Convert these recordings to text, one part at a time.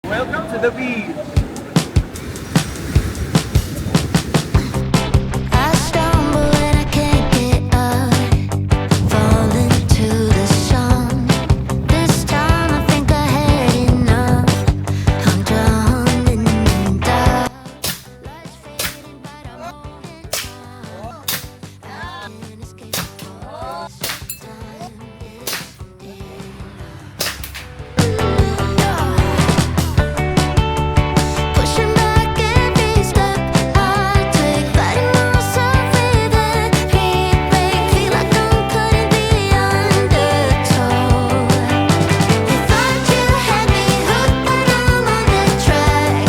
Welcome to the beach. I stumble and I can't get up, fall into the song. This time I think I had enough. I'm drowning in doubt. Lights fading, but I'm holding on. I can't escape the voice. Time pushing back every step I take, fighting myself with every break. Feel like I'm cutting beyond the toll. You thought you had me hooked, but I'm on the track.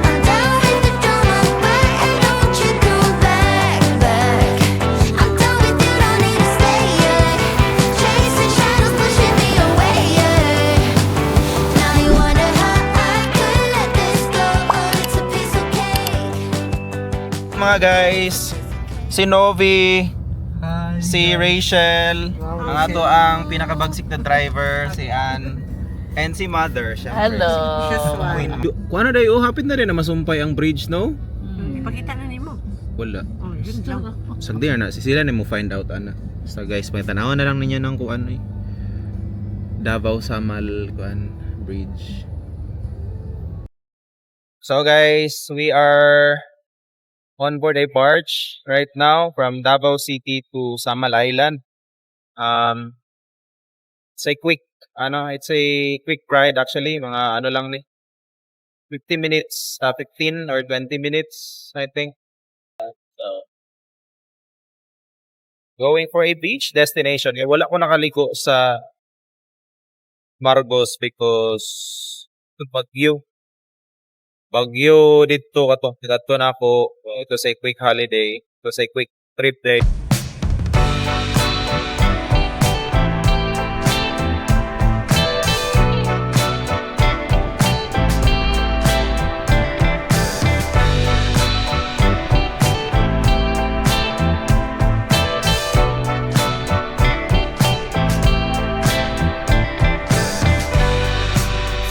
I'm down, hit the drama back, and don't you come back. I'm done with you, don't need to stay. Chasing shadows, pushing me away. Now you wonder how I could let this go. Oh, it's a piece of cake. Mga guys, si Novi, si Rachel, ang ato ang pinakabagsik na driver, si Ann, and si Mother, syempre. Hello. Kung ano dayo, hapit na rin na masumpay ang bridge, no? Ipakita na nimo. Wala. Oh, yun lang. Sagdi na, sila na mo find out, ana. So guys, pagtanawan na lang ninyo ng kuan eh. Davao Samal kuan bridge. So guys, we are on board a barge right now from Davao City to Samal Island. It's a quick ride actually, mga ano lang ni 50 minutes, 15 or 20 minutes I think. So, going for a beach destination. Eh, wala ko nakaliko sa Margos because Bagyo dito kato na ako. Ito sa quick holiday. Ito sa quick trip day.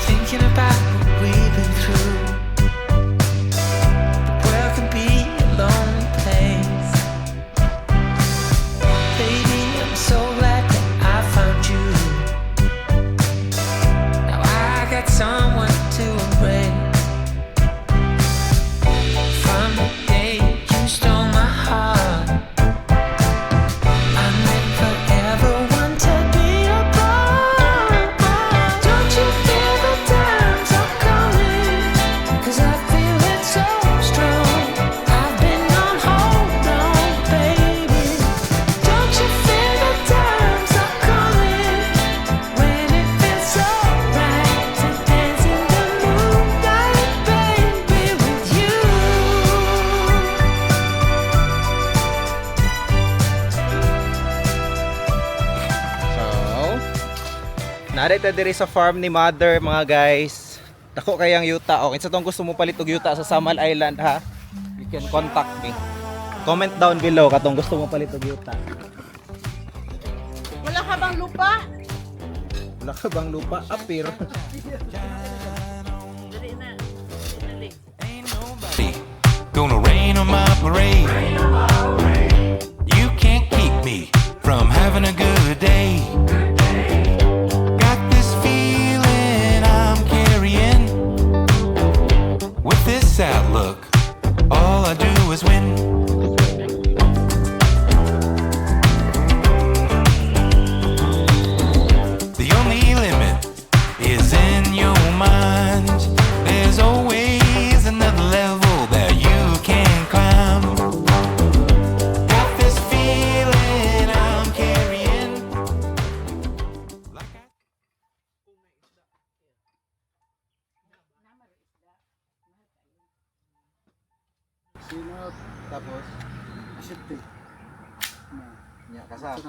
Thinking about what we've been through. The world can be a lonely place. Baby, I'm so glad that I found you. Now I got someone to embrace. From the day you stole my heart, I never ever want to be apart. Don't you feel the times are coming? 'Cause I feel it so strong. I've been on hold on, baby. Don't you feel the times are coming? When it feels so right to dance in the moonlight, baby, with you. So, narito diri sa farm ni Mother mga guys. Dako kayang yuta. Okay, sa tong gusto mo palit og yuta sa Samal Island ha. You can contact me. Comment down below katong gusto mo palit og yuta. Wala ka bang lupa? Wala ka bang lupa? Apir. Dali na. Dali. Gonna rain on my parade. You can't keep me from having a good day. Got this feeling I'm carrying. With this outlook, all I do is win. The only limit is in your mind. There's always another level that you can climb. Got this feeling I'm carrying. Tapos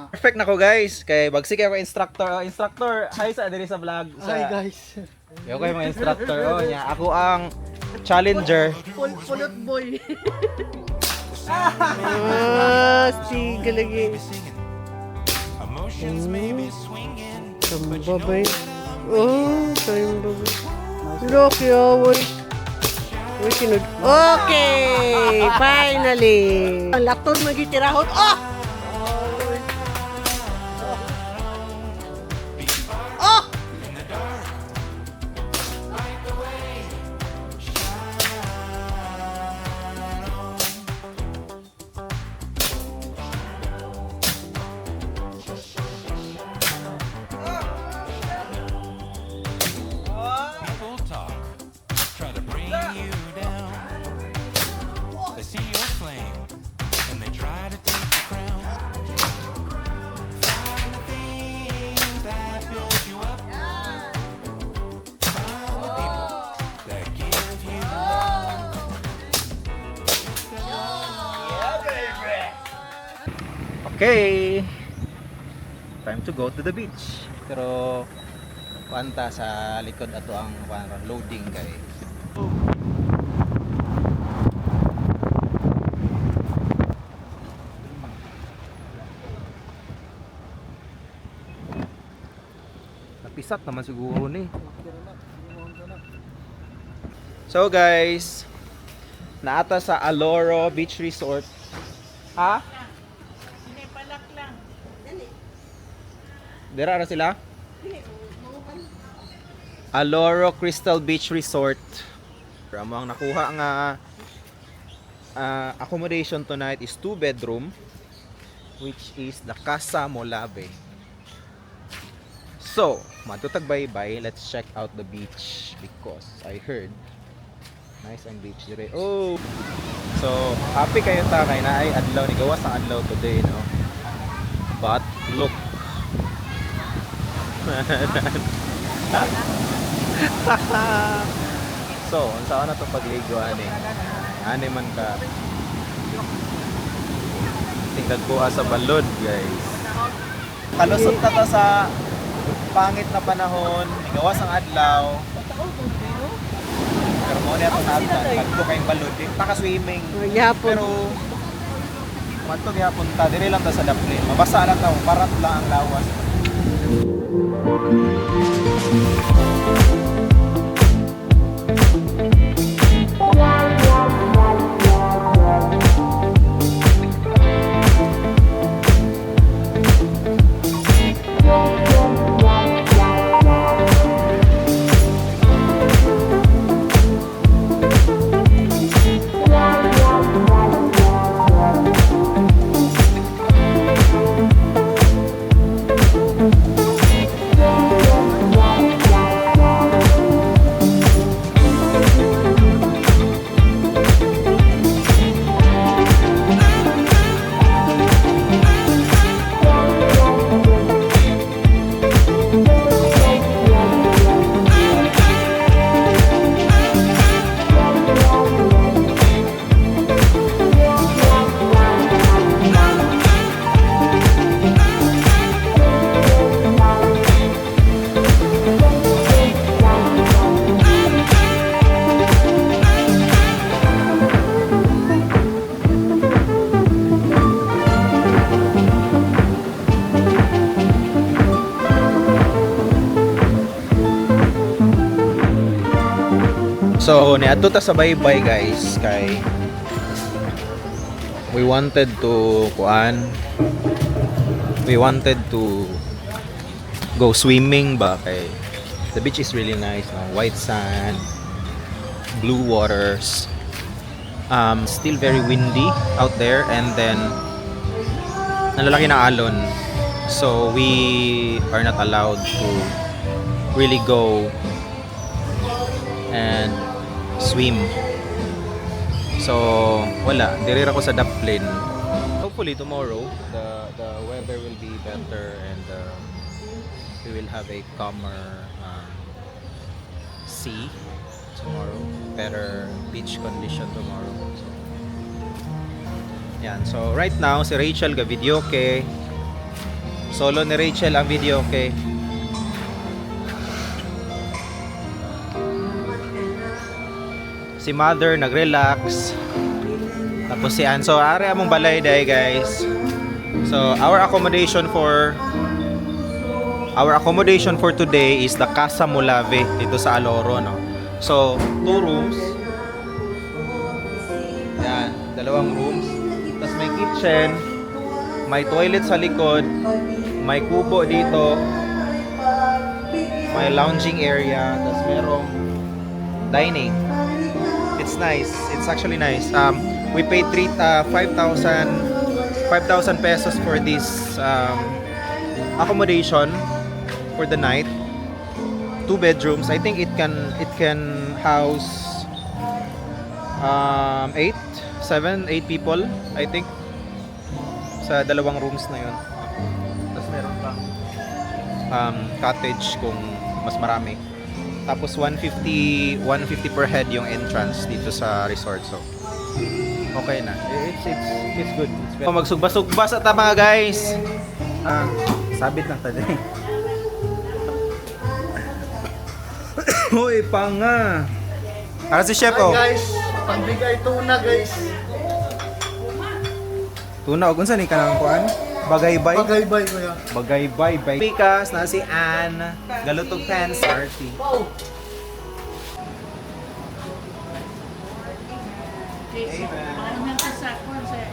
perfect na ko guys. Kay bagsik ako instructor. Oh, instructor, hi sa diri sa vlog. Hi guys. Yo kay mga instructor. Oh, nya ako ang challenger. Pulot boy. Sige lagi. Emotions may be swinging. Babay. Oh. ito yung bago. Look, yo, uy. Uy, sinud. Okay! Finally! Ang laktod magitirahon. Oh! Oh! People talk, try to bring you down. They see your flame, and they try to take the crown. Find the things that build you up. Find the people that give you love. Okay. Time to go to the beach. Pero kuanta sa likod ato ang parang loading kay. Napisat naman siguro ni. So guys, naata sa Aloro Beach Resort. Ha? Hindi, palak lang. Dira na sila? Aloro Crystal Beach Resort. Amo ang nakuha nga accommodation tonight is 2-bedroom, which is the Casa Molave. So, matutagbaybay, let's check out the beach because I heard nice ang beach dire. Oh. So, happy kayo ta kay na ay adlaw ni gawas ang adlaw today, no. But look. So, unsa na to pagligo ani? Ani man ka. Tingkad ko sa balod, guys. Kalusot na ta sa pangit na panahon, gawas ang adlaw. Pero mo ni ato na kadto kay balod, di ta ka swimming. Magyapon. Pero madto gyapon ta, dire lang ta sa daplin. Mabasa lang ta, parat lang ang lawas. So, niadto ta sa baybay guys kay we wanted to go swimming ba kay the beach is really nice, no? White sand, blue waters. Still very windy out there and then nalalaki na alon. So, we are not allowed to really go and swim. So, wala. Dirira ko sa daplin. Hopefully tomorrow the weather will be better and we will have a calmer sea tomorrow. Better beach condition tomorrow. So, yan. So, right now si Rachel ga video okay. Solo ni Rachel ang video okay. Si Mother nag-relax. Tapos si Ann. So, are among balay day guys. So, our accommodation for our accommodation for today is the Casa Mulave dito sa Aloro, no? So, 2 rooms. Yan, 2 rooms. Tapos may kitchen, may toilet sa likod, may kubo dito, may lounging area, tapos merong dining. It's nice. It's actually nice. We paid 5,000 pesos for this accommodation for the night. 2 bedrooms. I think it can house 8 people, I think, sa 2 rooms na yun. Tapos meron pang cottage kung mas marami. Tapos 150 per head yung entrance dito sa resort. So okay na. It's good. It's better. Magsugba-sugba sa ta mga guys. Sabit lang tayo. Hoy, panga. Para si Chef, oh. Guys, pagbigay tuna guys. Tuna, o kunsa ni kanang kuan? Bagaybay. Bagaybay kuya. Bagaybay. Pikas na si Ann. Galutog pants. Arty. Mahal na ka sa concert.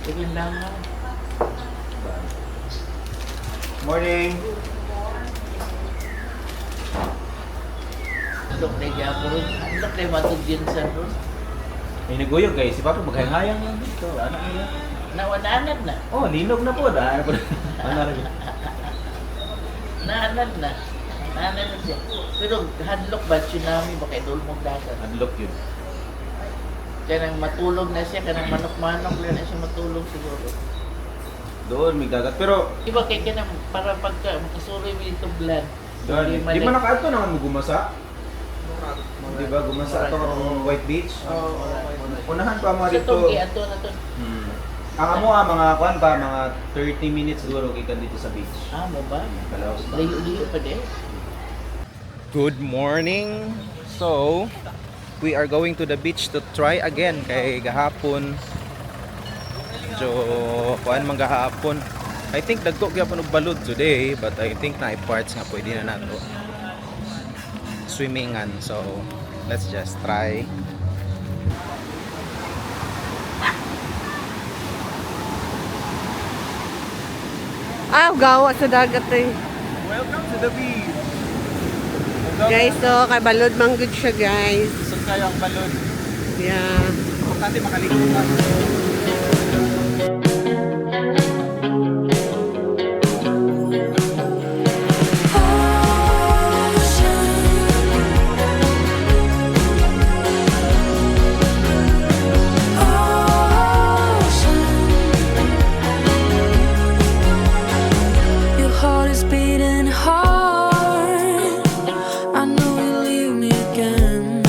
Tignan lang mo. Morning. Look na niya po rin. Look na matod yun sa ron. May naguyog guys. Si Papa maghayang lang dito. Ano nila? Nawananad na. Oh, linog na po. Ano rin? Naanad na. Naanad na siya. Pero hadlock ba tsunami ba kay Dulmog dagat? Unlock yun. Kaya nang matulog na siya, kaya nang manok-manok lang na siya matulog siguro. Doon may dagat. Pero Iba kay kaya nang para pagka makasuroy mo itong blood. di ba nakaadto naman mo gumasa? Di ba gumasa ito ang White Beach? Unahan pa mga Sa dito. itong ato na to. Ang amo mga kuan pa mga 30 minutes siguro gikan dito sa beach. Mo ba? Kalaos ba? Layo-layo pa din. Good morning. So, we are going to the beach to try again kay gahapon. Jo, kuan man gahapon. I think dagko gyapon og balod today, but I think na parts nga pwede na nato swimmingan. So, let's just try. Gawa sa dagat eh. Welcome to the beach. Guys, so, kay balod man good siya, guys. Saan kayo ang balod? Yeah. Importante makaligo ka. Your heart is beating hard. I know you'll leave me again.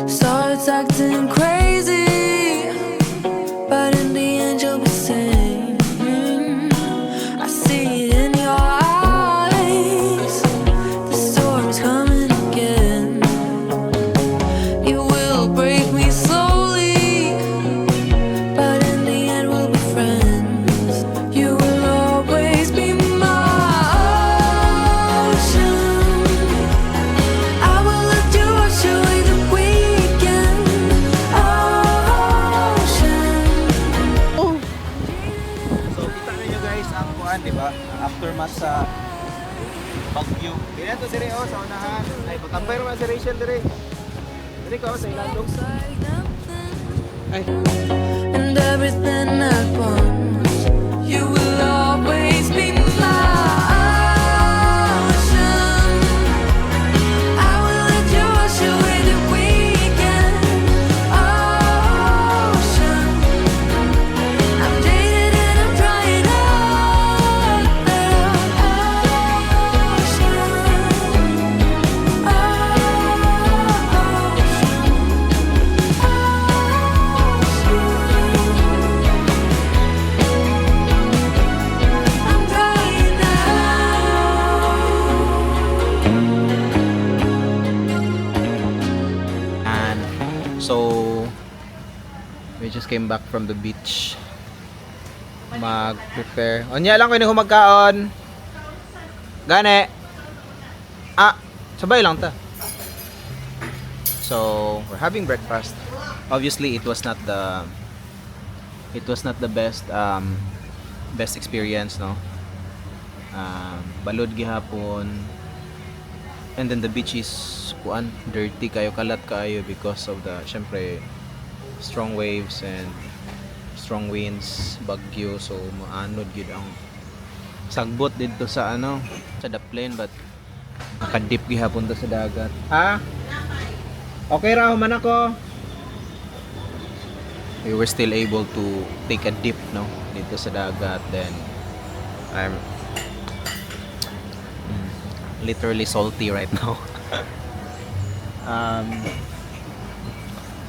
Starts acting crazy, but in the end you'll be sane. I see it in your eyes. The storm's coming again. You will break me slowly, but in the end we'll be friends. You will always be my ocean. I will let you wash away the weekend. Ocean. So kita niyo guys ang kuan, di ba? Aftermath sa Bagyo. Kaya to si Reo sa unahan. Ay patambay ra man si Rachel dire. Dire ko sa ilalog. Ay. And everything at once. You will always be my ocean. I will let you wash away the weekend. came back from the beach. Mag-prepare. Onya lang ko ni humagkaon. Gane. Sabay lang ta. So, we're having breakfast. Obviously, it was not the best experience, no. Balod gihapon. And then the beach is dirty kayo, kalat kayo because of the syempre strong waves and strong winds, bagyo, so maanod gid ang sagbot dito sa sa the plane, but nakadip gihapon ta sa dagat. Okay ra man ako. We were still able to take a dip, no, dito sa dagat. Then I'm literally salty right now.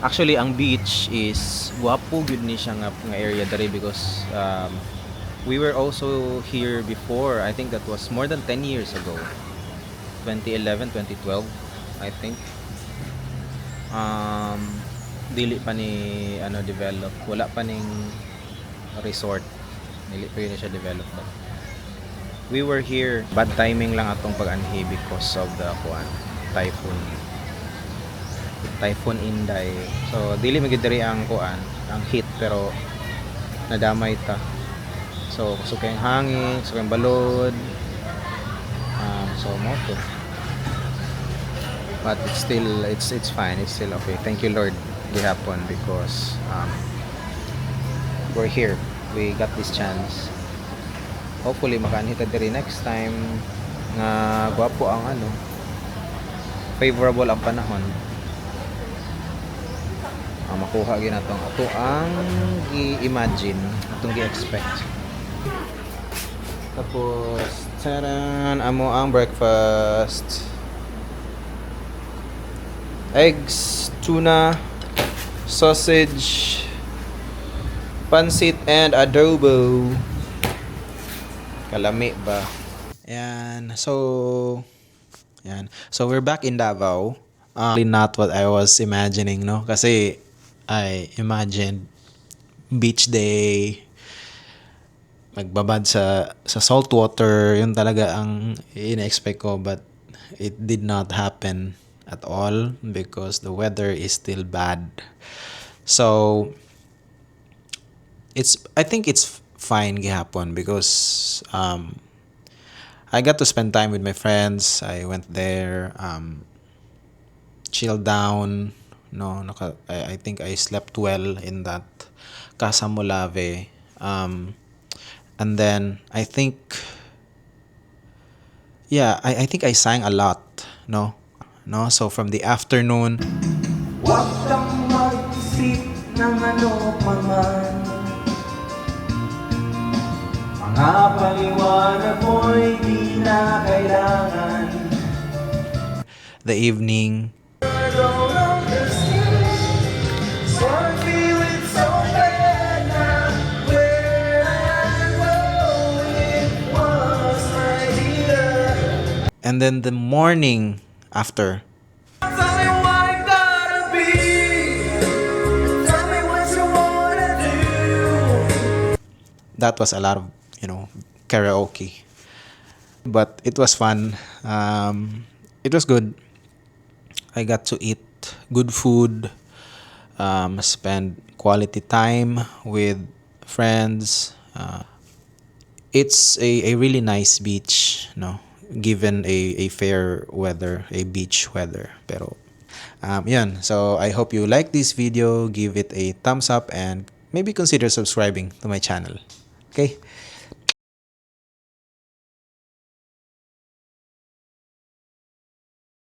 Actually, ang beach is guwapo gyud ni siya nga area dere because we were also here before. I think that was more than 10 years ago. 2011, 2012, I think. Dili pa ni develop. Wala pa ning resort. Dili pa yun siya develop. But we were here. Bad timing lang atong pag-anhi because of the Typhoon Inday. So dili magidiri ang ang heat, pero nadamay ta. So kusog kayong hangin, kusog kayong balod. So moto. But it's fine. It's still okay. Thank you, Lord, gihapon, because we're here. We got this chance. Hopefully makaanhita diri next time nga gwapo ang favorable ang panahon. Makuha gyud natong ato ang i-imagine, atong gi-expect. Tapos taran, amo ang breakfast. Eggs, tuna, sausage, pansit, and adobo. Kalami ba? So we're back in Davao. Not what I was imagining, no? Kasi I imagined beach day, magbabad sa salt water, yun talaga ang ina-expect ko, but it did not happen at all because the weather is still bad. So I think it's fine gihapon because I got to spend time with my friends. I went there, chilled down, no, I think I slept well in that Casa Molave, and then I think I think I sang a lot, no, so from the afternoon, Huwag kang mag-isip ng ano pa man. Mga paliwanag mo'y di na kailangan. the evening, So I'm feeling so bad now. Where I'm going was my dear. and then the morning after. Tell me what I gotta be. Tell me what you wanna do. That was a lot of karaoke, but it was fun. It was good. I got to eat good food, spend quality time with friends. It's a really nice beach, no, given a fair weather, a beach weather. Pero yun. So I hope you like this video. Give it a thumbs up and maybe consider subscribing to my channel. Okay?